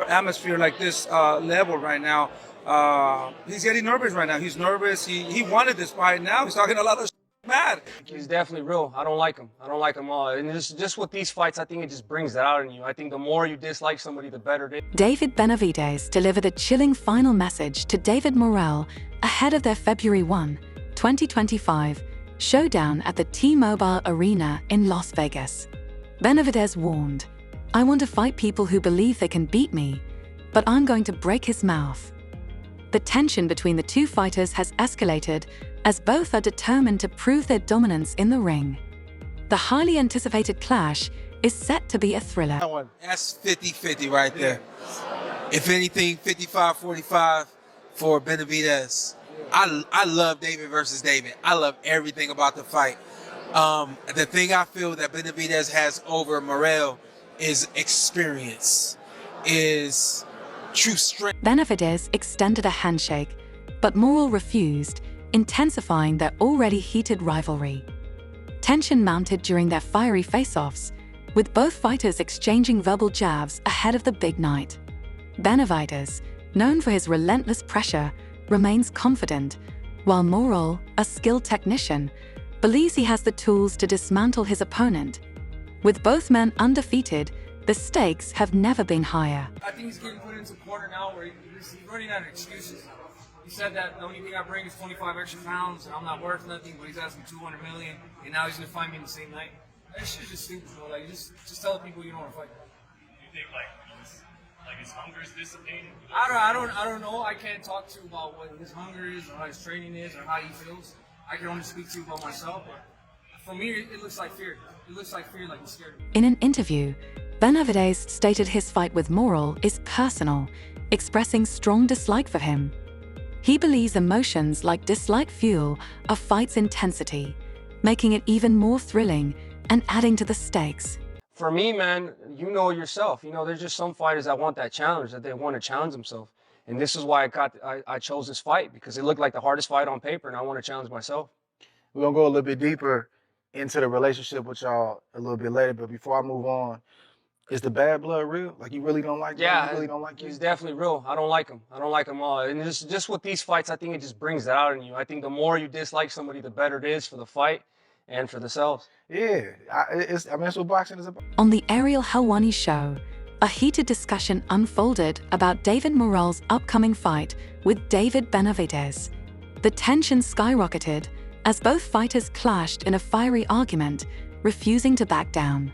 Atmosphere like this level right now, he's getting nervous right now. He's nervous. He wanted this fight. Now he's talking a lot of mad. He's definitely real. I don't like him. I don't like him all. And just with these fights, I think it just brings that out in you. I think the more you dislike somebody, the better it is. David Benavidez delivered a chilling final message to David Morrell ahead of their February 1, 2025 showdown at the T-Mobile Arena in Las Vegas. Benavidez warned, "I want to fight people who believe they can beat me, but I'm going to break his mouth." The tension between the two fighters has escalated as both are determined to prove their dominance in the ring. The highly anticipated clash is set to be a thriller. That's 50-50 right there. If anything, 55-45 for Benavidez. I love David versus David. I love everything about the fight. The thing I feel that Benavidez has over Morrell is experience, is true strength. Benavidez extended a handshake, but Morrell refused, intensifying their already heated rivalry. Tension mounted during their fiery face-offs, with both fighters exchanging verbal jabs ahead of the big night. Benavidez, known for his relentless pressure, remains confident, while Morrell, a skilled technician, believes he has the tools to dismantle his opponent. With both men undefeated, the stakes have never been higher. I think he's getting put into a corner now where he's running out of excuses. He said that the only thing I bring is 25 extra pounds and I'm not worth nothing, but he's asking 200 million and now he's gonna fight me in the same night. That shit's just stupid, bro. Like, just tell the people you don't want to fight. You think his hunger is dissipating? I don't know. I can't talk to you about what his hunger is or how his training is or how he feels. I can only speak to you about myself. But for me, it looks like fear. It looks like fear, like he's scared. In an interview, Benavidez stated his fight with Morrell is personal, expressing strong dislike for him. He believes emotions like dislike fuel a fight's intensity, making it even more thrilling and adding to the stakes. For me, man, you know yourself. You know, there's just some fighters that want that challenge, that they want to challenge themselves. And this is why I chose this fight, because it looked like the hardest fight on paper, and I want to challenge myself. We're going to go a little bit deeper into the relationship with y'all a little bit later, but before I move on, is the bad blood real? Like, you really don't like him? Yeah, You really don't like him? he's definitely real. I don't like him. I don't like him all. And just with these fights, I think it just brings that out in you. I think the more you dislike somebody, the better it is for the fight and for themselves. Yeah, that's what boxing is about. On the Ariel Helwani show, a heated discussion unfolded about David Morrell's upcoming fight with David Benavidez. The tension skyrocketed as both fighters clashed in a fiery argument, refusing to back down.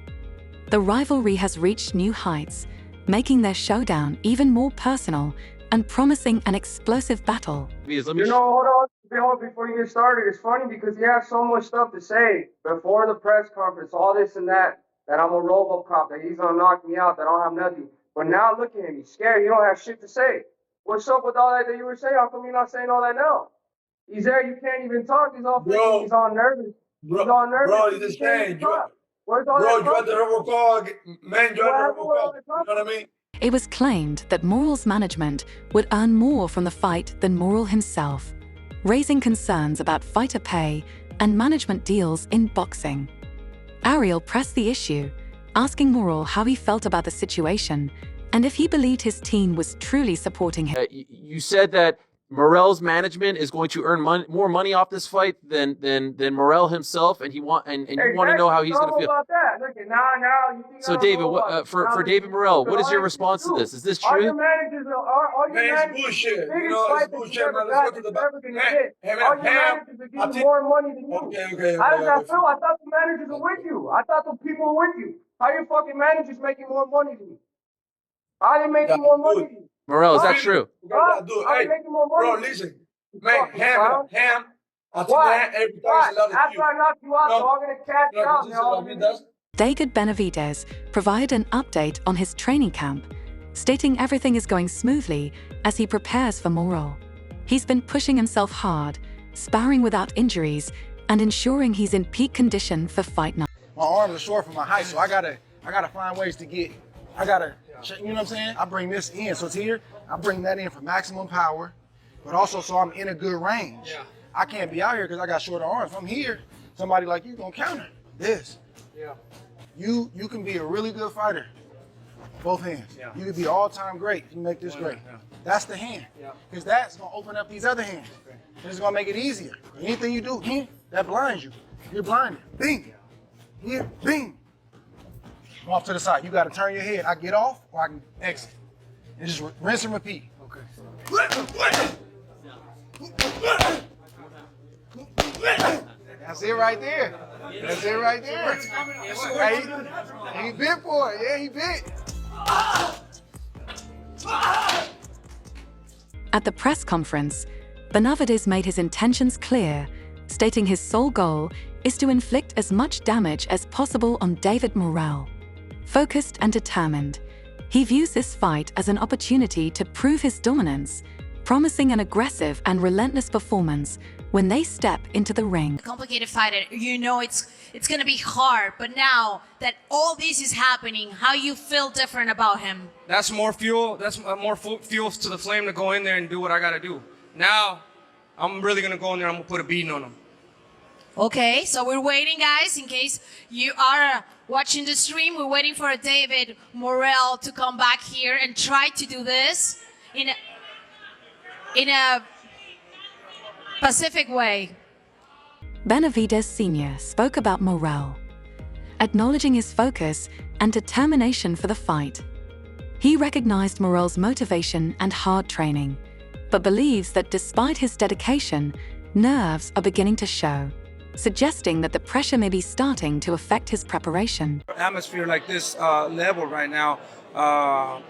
The rivalry has reached new heights, making their showdown even more personal and promising an explosive battle. Hold on, before you get started, it's funny because he has so much stuff to say before the press conference, all this and that I'm a RoboCop, that he's gonna knock me out, that I don't have nothing. But now look at him, he's scared, he don't have shit to say. What's up with all that you were saying? How come you're not saying all that now? He's there, you can't even talk, he's all freaking, he's all nervous. He's all nervous. Bro, he's just saying, Where's all bro, that you had the RoboCop, man, you had the RoboCop, you know what I mean? It was claimed that Morrell's management would earn more from the fight than Morrell himself, raising concerns about fighter pay and management deals in boxing. Ariel pressed the issue, asking Morrell how he felt about the situation and if he believed his team was truly supporting him. You said that Morrell's management is going to earn more money off this fight than Morrell himself, and you want to know how he's going to feel. About that. Look, now you think So David, for David Morrell, what is your response to this? Is this all your true? managers are all your Man, managers, it's bullshit. biggest You know, fight it's that bullshit, you ever man. got Let's go to that the you're ever gonna back. get. Hey, All your Ham, managers are getting more money than you. Okay. How does that feel? I thought the managers are with you. I thought the people were with you. How your fucking managers making more money than you? How are they making more money than you? Morrell, is that true? How are they making more money? Bro, listen. Man, Ham, I'll tell you Why? that every time it's another After I knock you out, so I'm gonna catch you out now. David Benavidez provided an update on his training camp, stating everything is going smoothly as he prepares for Morrell. He's been pushing himself hard, sparring without injuries, and ensuring he's in peak condition for fight night. My arms are short for my height, so I gotta find ways to get, you know what I'm saying? I bring this in, so it's here, I bring that in for maximum power, but also so I'm in a good range. Yeah. I can't be out here because I got shorter arms. If I'm here, somebody like you gonna counter this. Yeah. You can be a really good fighter, Both hands. Yeah. You could be the all-time great if you make this great. Yeah. That's the hand. Because that's going to open up these other hands. Okay. It's going to make it easier. Anything you do here, that blinds you. You're blinded. Bing. Here, bing. I'm off to the side. You got to turn your head. I get off or I can exit. And just rinse and repeat. Okay. That's it right there. That's it right there. He bit for it. Yeah, he bit. At the press conference, Benavidez made his intentions clear, stating his sole goal is to inflict as much damage as possible on David Morrell. Focused and determined, he views this fight as an opportunity to prove his dominance, promising an aggressive and relentless performance when they step into the ring. Complicated fighter, you know it's gonna be hard, but now that all this is happening, how you feel different about him? That's more fuel. That's more fuel to the flame to go in there and do what I gotta do. Now, I'm really gonna go in there. I'm gonna put a beating on him. Okay, so we're waiting, guys, in case you are watching the stream. We're waiting for David Morrell to come back here and try to do this in a Pacific way. Benavidez Sr. spoke about Morrell, acknowledging his focus and determination for the fight. He recognized Morrell's motivation and hard training, but believes that despite his dedication, nerves are beginning to show, suggesting that the pressure may be starting to affect his preparation. Atmosphere like this level right now,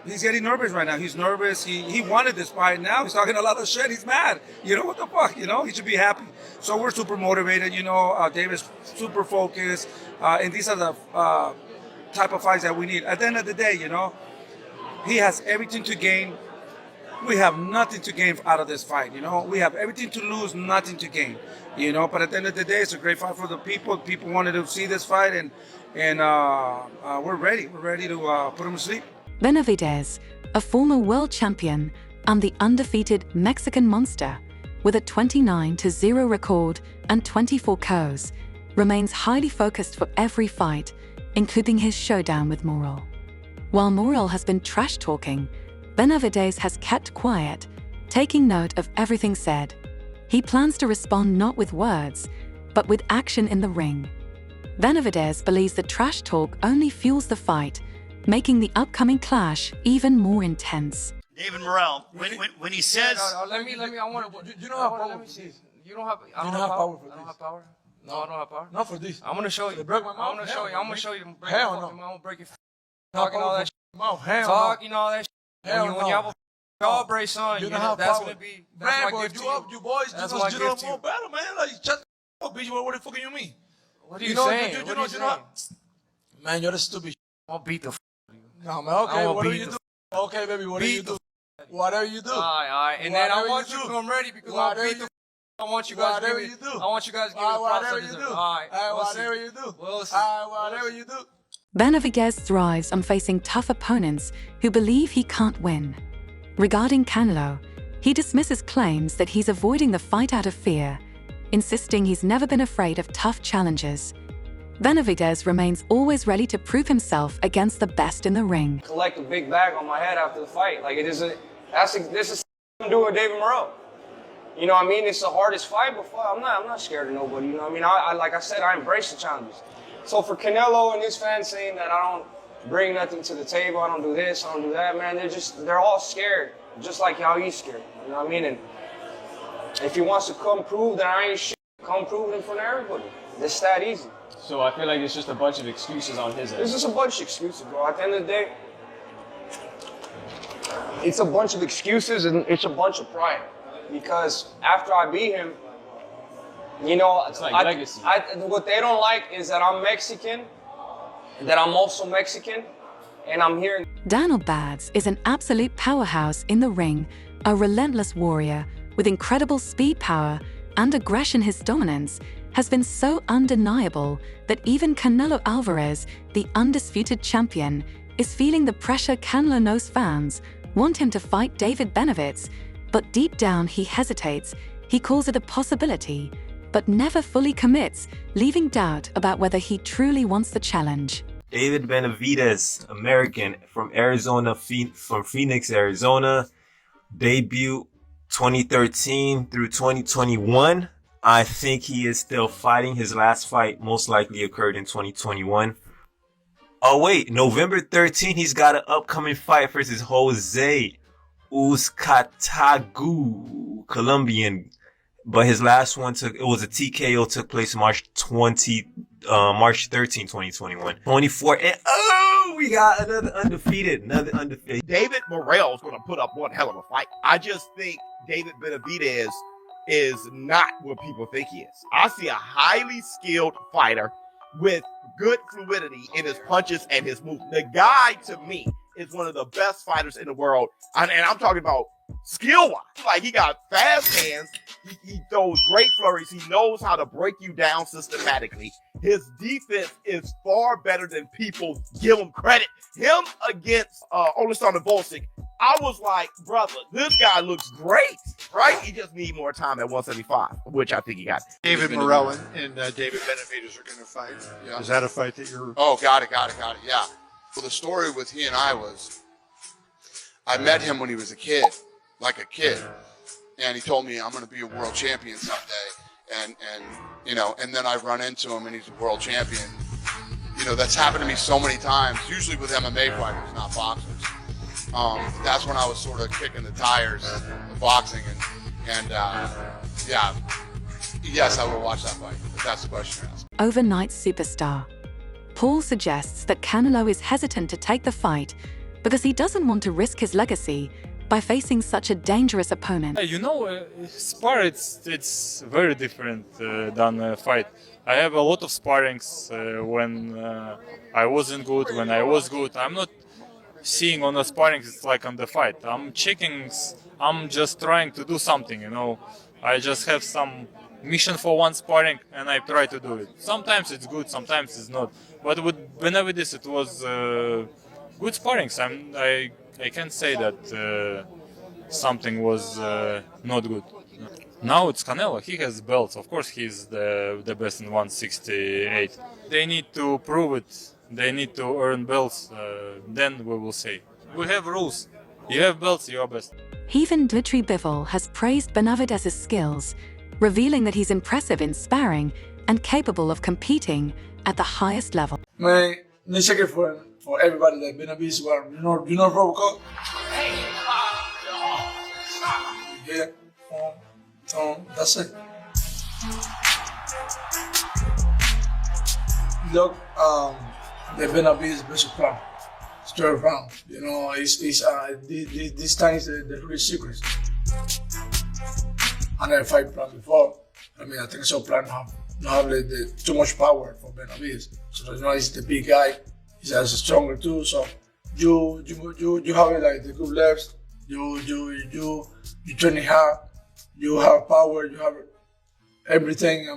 he's getting nervous right now. He's nervous. He wanted this fight. Now he's talking a lot of shit. He's mad. You know what the fuck? You know, he should be happy. So we're super motivated. You know, David's super focused, and these are the type of fights that we need. At the end of the day, you know, he has everything to gain. We have nothing to gain out of this fight. You know, we have everything to lose, nothing to gain. You know, but at the end of the day, it's a great fight for the people. People wanted to see this fight, and we're ready. We're ready to put him to sleep. Benavidez, a former world champion and the undefeated Mexican monster, with a 29-0 record and 24 KOs, remains highly focused for every fight, including his showdown with Morrell. While Morrell has been trash-talking, Benavidez has kept quiet, taking note of everything said. He plans to respond not with words, but with action in the ring. Benavidez believes the trash talk only fuels the fight, making the upcoming clash even more intense. David Morrell, when he says, Let me. I want to. You don't have power. Let me see. You don't have. I You don't don't have power for I don't this. have power. No, I don't have power. Not for this. I'm gonna show you. Break my I'm mouth? gonna show you. I'm gonna show you. Break Hell your no. fucking mouth. I'm gonna break your Talking all that mouth. Hell talking all that shit. Hell When you have a jaw brace on, You don't have that's power. gonna be. Man, That's my but gift to you up, you boys, That's you my know gift to more you. better, man. Like, shut the fuck, bitch. What the fuck you mean? What are you know, saying? you What know, are you you know. saying? Man, you're the stupid. I'll beat the. No, man. Okay, I'ma whatever beat you the do. Okay, baby, whatever beat you the do. Whatever you do. All right. And then I Whatever want you you to do. come ready because Whatever I'll beat the. you- I want you guys to Whatever give you it. do. I want you guys to give it the props Whatever I you deserve. do. All right. We'll see. Whatever you do. We'll see. Whatever you do. Benavidez thrives on facing tough opponents who believe he can't win. Regarding Canelo, he dismisses claims that he's avoiding the fight out of fear, insisting he's never been afraid of tough challenges. Benavidez remains always ready to prove himself against the best in the ring. Collect a big bag on my head after the fight. Like it isn't. This is I'm doing with David Morrell. You know what I mean? It's the hardest fight, but I'm not scared of nobody. You know what I mean? I like I said, I embrace the challenges. So for Canelo and his fans saying that I don't bring nothing to the table, I don't do this, I don't do that, man, they're all scared, just like how he's scared. You know what I mean? And if he wants to come prove that I ain't shit, come prove it in front of everybody. It's that easy. So I feel like it's just a bunch of excuses on his end. It's just a bunch of excuses, bro. At the end of the day, it's a bunch of excuses and it's a bunch of pride. Because after I beat him, you know, It's like legacy. what they don't like is that I'm Mexican, that I'm also Mexican, and I'm here. Daniel Bads is an absolute powerhouse in the ring, a relentless warrior with incredible speed, power, and aggression. His dominance has been so undeniable that even Canelo Alvarez, the undisputed champion, is feeling the pressure. Canelo knows fans want him to fight David Benavidez, but deep down he hesitates. He calls it a possibility, but never fully commits, leaving doubt about whether he truly wants the challenge. David Benavidez, American from Arizona, from Phoenix, Arizona. Debut 2013 through 2021. I think he is still fighting. His last fight most likely occurred in 2021. Oh wait, November 13th, he's got an upcoming fight versus Jose Uzcatagu, Colombian. But his last one it was a TKO, took place March 13, 2021. 24, and we got another undefeated. David Morrell is going to put up one hell of a fight. I just think David Benavidez is not what people think he is. I see a highly skilled fighter with good fluidity in his punches and his moves. The guy, to me, is one of the best fighters in the world. And I'm talking about skill-wise. Like, he got fast hands. He throws great flurries. He knows how to break you down systematically. His defense is far better than people give him credit. Him against Oleksandr Volcic, I was like, brother, this guy looks great, right? He just needs more time at 175, which I think he got. David Morrell and David Benavidez are going to fight. Yeah. Is that a fight that you're... Oh, got it. Yeah. Well, the story with he and I was, I met him when he was a kid, and he told me, I'm going to be a world champion someday. And then I run into him and he's a world champion. That's happened to me so many times, usually with MMA fighters, not boxers. That's when I was sort of kicking the tires of boxing. Yes, I will watch that fight, if that's the question you're asking. Overnight superstar. Paul suggests that Canelo is hesitant to take the fight because he doesn't want to risk his legacy by facing such a dangerous opponent. Spar, it's very different than a fight. I have a lot of sparrings when I wasn't good, when I was good. I'm not seeing on the sparring it's like on the fight. I'm checking, I'm just trying to do something, I just have some mission for one sparring and I try to do it. Sometimes it's good, sometimes it's not. But with Benavidez it was good sparrings. I can't say that something was not good. Now it's Canelo. He has belts. Of course, he's the best in 168. They need to prove it. They need to earn belts. Then we will say. We have rules. You have belts, you are best. Even Dmitry Bivol has praised Benavidez's skills, revealing that he's impressive in sparring and capable of competing at the highest level. Man, let's check it for everybody that Benavidez were. You know Robocop? Yeah. That's it. Look, the Benavidez best plan. Straight around. These times the real secrets. I never fight plan before. I think so plan not have too much power for Benavidez. So he's the big guy. He's as stronger too. So you have it like the good lefts. You train hard. You have power. You have everything.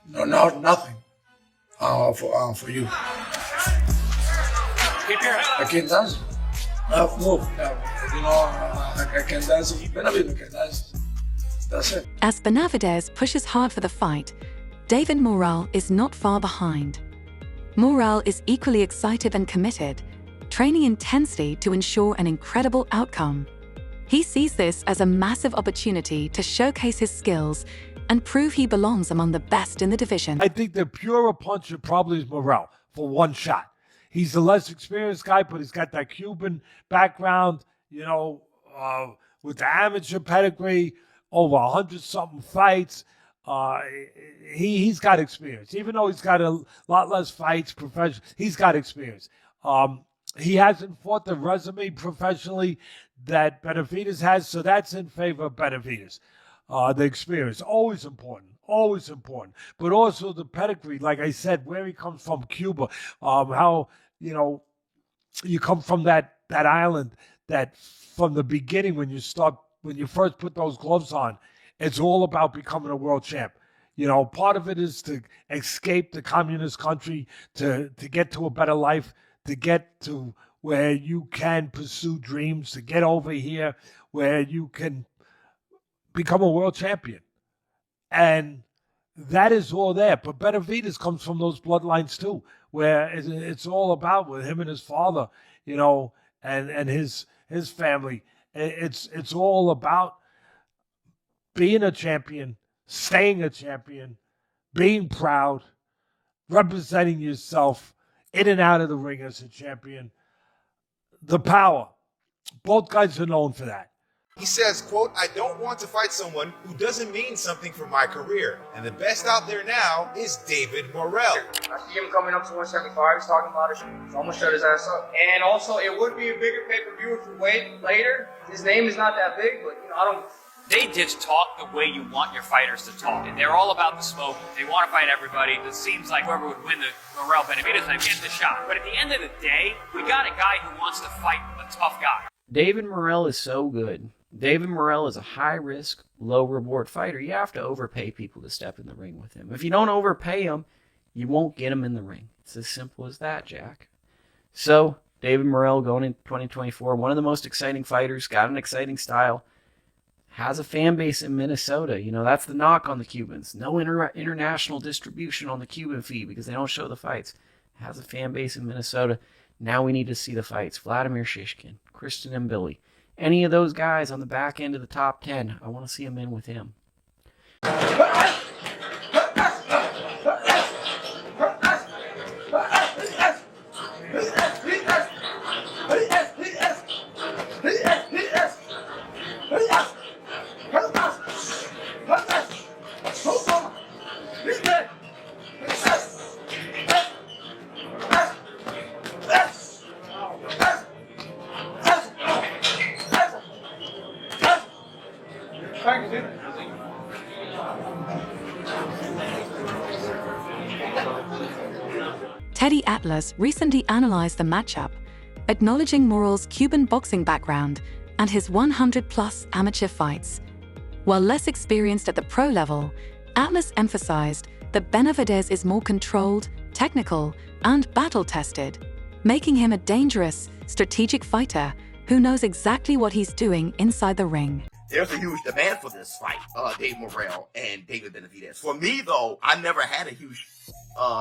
Nothing for you. Keep your head up. I can't dance. I have to move. I can dance. Benavidez can dance. That's it. As Benavidez pushes hard for the fight, David Morrell is not far behind. Morrell is equally excited and committed, training intensely to ensure an incredible outcome. He sees this as a massive opportunity to showcase his skills and prove he belongs among the best in the division. I think the purer puncher probably is Morrell for one shot. He's the less experienced guy, but he's got that Cuban background, with the amateur pedigree, over 100-something fights. He's got experience. Even though he's got a lot less fights professionally, he's got experience. He hasn't fought the resume professionally that Benavidez has, so that's in favor of Benavidez. The experience, always important. But also the pedigree, like I said, where he comes from, Cuba, how, you come from that island that from the beginning when you first put those gloves on, it's all about becoming a world champ. Part of it is to escape the communist country, to get to a better life, to get to where you can pursue dreams, to get over here where you can become a world champion. And that is all there. But Benavidez comes from those bloodlines too, where it's all about with him and his father, you know, and his family. It's all about being a champion, staying a champion, being proud, representing yourself in and out of the ring as a champion. The power. Both guys are known for that. He says, quote, "I don't want to fight someone who doesn't mean something for my career. And the best out there now is David Morrell." I see him coming up to 175. He's talking about it. So I'm going to shut his ass up. And also, it would be a bigger pay-per-view if we wait later. His name is not that big, but, you know, I don't... They just talk the way you want your fighters to talk. And they're all about the smoke. They want to fight everybody. It seems like whoever would win the Morrell Benavidez, they get the shot. But at the end of the day, we got a guy who wants to fight a tough guy. David Morrell is so good. David Morrell is a high-risk, low-reward fighter. You have to overpay people to step in the ring with him. If you don't overpay him, you won't get him in the ring. It's as simple as that, Jack. So, David Morrell going in 2024, one of the most exciting fighters, got an exciting style, has a fan base in Minnesota. You know, that's the knock on the Cubans. No international distribution on the Cuban feed because they don't show the fights. Has a fan base in Minnesota. Now we need to see the fights. Vladimir Shishkin, Kristen and Billy. Any of those guys on the back end of the top 10, I want to see him in with him. Teddy Atlas recently analyzed the matchup, acknowledging Morrell's Cuban boxing background and his 100-plus amateur fights. While less experienced at the pro level, Atlas emphasized that Benavidez is more controlled, technical, and battle-tested, making him a dangerous, strategic fighter who knows exactly what he's doing inside the ring. There's a huge demand for this fight, Dave Morrell and David Benavidez. For me, though, I never had a huge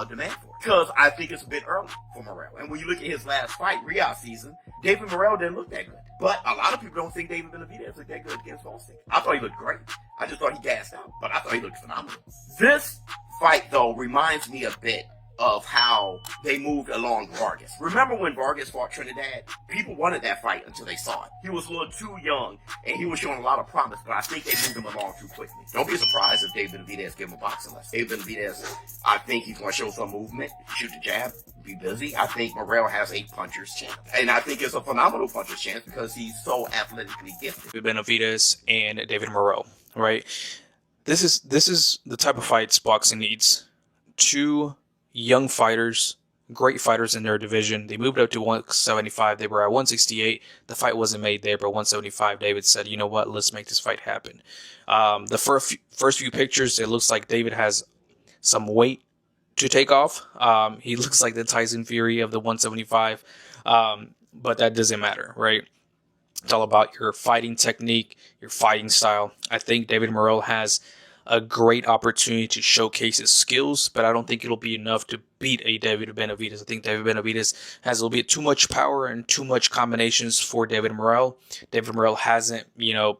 demand for it because I think it's a bit early for Morrell. And when you look at his last fight, Riyadh season, David Morrell didn't look that good. But a lot of people don't think David Benavidez looked that good against Austin. I thought he looked great. I just thought he gassed out, but I thought he looked phenomenal. This fight, though, reminds me a bit of how they moved along Vargas. Remember when Vargas fought Trinidad? People wanted that fight until they saw it. He was a little too young, and he was showing a lot of promise, but I think they moved him along too quickly. Don't be surprised if David Benavidez give him a boxing lesson. David Benavidez, I think he's going to show some movement, shoot the jab, be busy. I think Morrell has a puncher's chance, and I think it's a phenomenal puncher's chance because he's so athletically gifted. Benavidez and David Morrell, right? This is the type of fights boxing needs. Two young fighters, great fighters in their division. They moved up to 175. They were at 168. The fight wasn't made there, but 175, David said, you know what, let's make this fight happen. The first few pictures, it looks like David has some weight to take off. He looks like the Tyson Fury of the 175, but that doesn't matter, right? It's all about your fighting technique, your fighting style. I think David Morrell has a great opportunity to showcase his skills, but I don't think it'll be enough to beat a David Benavidez. I think David Benavidez has a little bit too much power and too much combinations for David Morrell. David Morrell hasn't,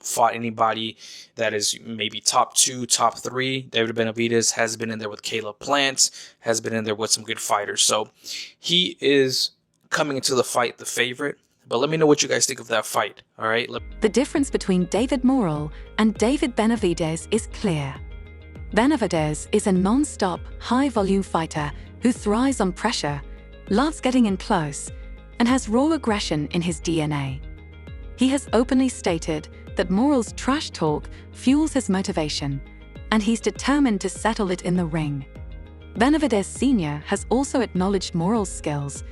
fought anybody that is maybe top 2, top 3. David Benavidez has been in there with Caleb Plant, has been in there with some good fighters. So he is coming into the fight the favorite. But let me know what you guys think of that fight, all right? The difference between David Morrell and David Benavidez is clear. Benavidez is a non-stop, high-volume fighter who thrives on pressure, loves getting in close, and has raw aggression in his DNA. He has openly stated that Morrell's trash talk fuels his motivation, and he's determined to settle it in the ring. Benavidez Sr. has also acknowledged Morrell's skills,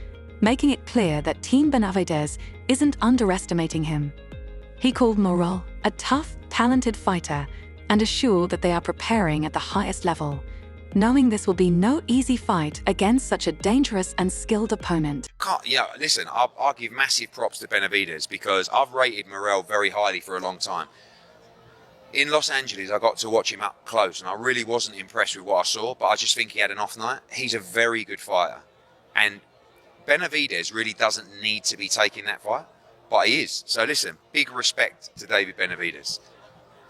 making it clear that Team Benavidez isn't underestimating him. He called Morrell a tough, talented fighter and assured that they are preparing at the highest level, knowing this will be no easy fight against such a dangerous and skilled opponent. Listen, I'll give massive props to Benavidez because I've rated Morrell very highly for a long time. In Los Angeles, I got to watch him up close and I really wasn't impressed with what I saw, but I just think he had an off night. He's a very good fighter. And Benavidez really doesn't need to be taking that fight, but he is. So listen, big respect to David Benavidez.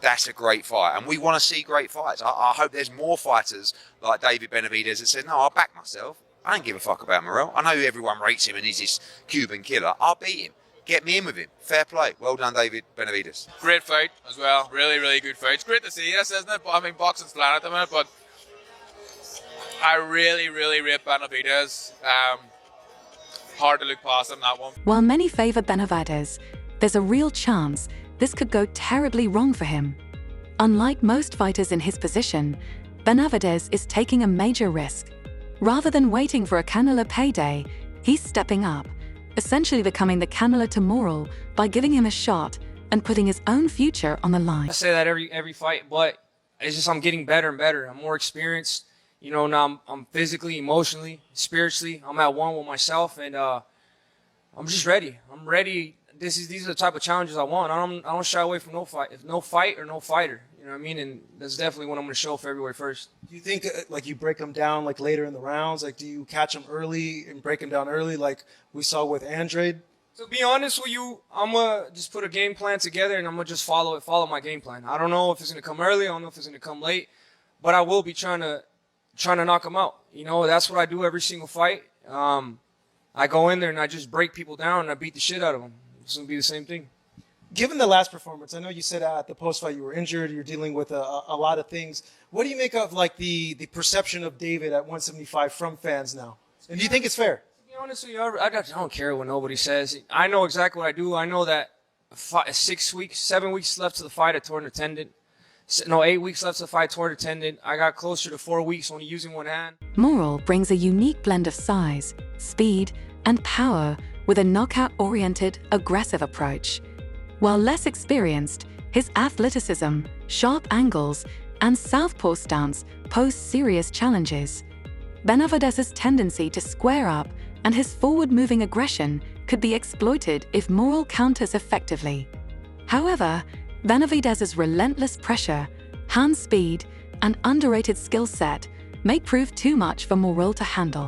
That's a great fight, and we want to see great fights. I hope there's more fighters like David Benavidez that said, no, I'll back myself. I don't give a fuck about Morrell. I know everyone rates him and he's this Cuban killer. I'll beat him. Get me in with him. Fair play. Well done, David Benavidez. Great fight as well. Really, really good fight. It's great to see this, isn't it? I mean, boxing's flat at the minute, but I really, really rate Benavidez. Hard to look past him, that one. While many favor Benavidez, there's a real chance this could go terribly wrong for him. Unlike most fighters in his position, Benavidez is taking a major risk. Rather than waiting for a Canelo payday, he's stepping up, essentially becoming the Canelo to Morrell by giving him a shot and putting his own future on the line. I say that every fight, but it's just I'm getting better and better. I'm more experienced. You know, now I'm physically, emotionally, spiritually, I'm at one with myself, and I'm just ready. I'm ready. These are the type of challenges I want. I don't shy away from no fight. If no fight or no fighter, you know what I mean? And that's definitely what I'm going to show February 1st. Do you think like you break them down like later in the rounds? Like, do you catch them early and break them down early, like we saw with Andrade? To be honest with you, I'm gonna just put a game plan together, and I'm gonna just follow my game plan. I don't know if it's gonna come early. I don't know if it's gonna come late, but I will be trying to knock them out. You know, that's what I do every single fight. I go in there and I just break people down and I beat the shit out of them. It's going to be the same thing. Given the last performance, I know you said at the post-fight you were injured, you're dealing with a lot of things. What do you make of like the perception of David at 175 from fans now? And do you think it's fair? To be honest with you, I don't care what nobody says. I know exactly what I do. I know that 7 weeks left to the fight, I tore an tendon. No, 8 weeks left to the fight, tore the tendon. I got closer to 4 weeks only using one hand. Morrell brings a unique blend of size, speed, and power with a knockout-oriented, aggressive approach. While less experienced, his athleticism, sharp angles, and southpaw stance pose serious challenges. Benavidez's tendency to square up and his forward-moving aggression could be exploited if Morrell counters effectively. However, Benavidez's relentless pressure, hand speed, and underrated skill set may prove too much for Morrell to handle.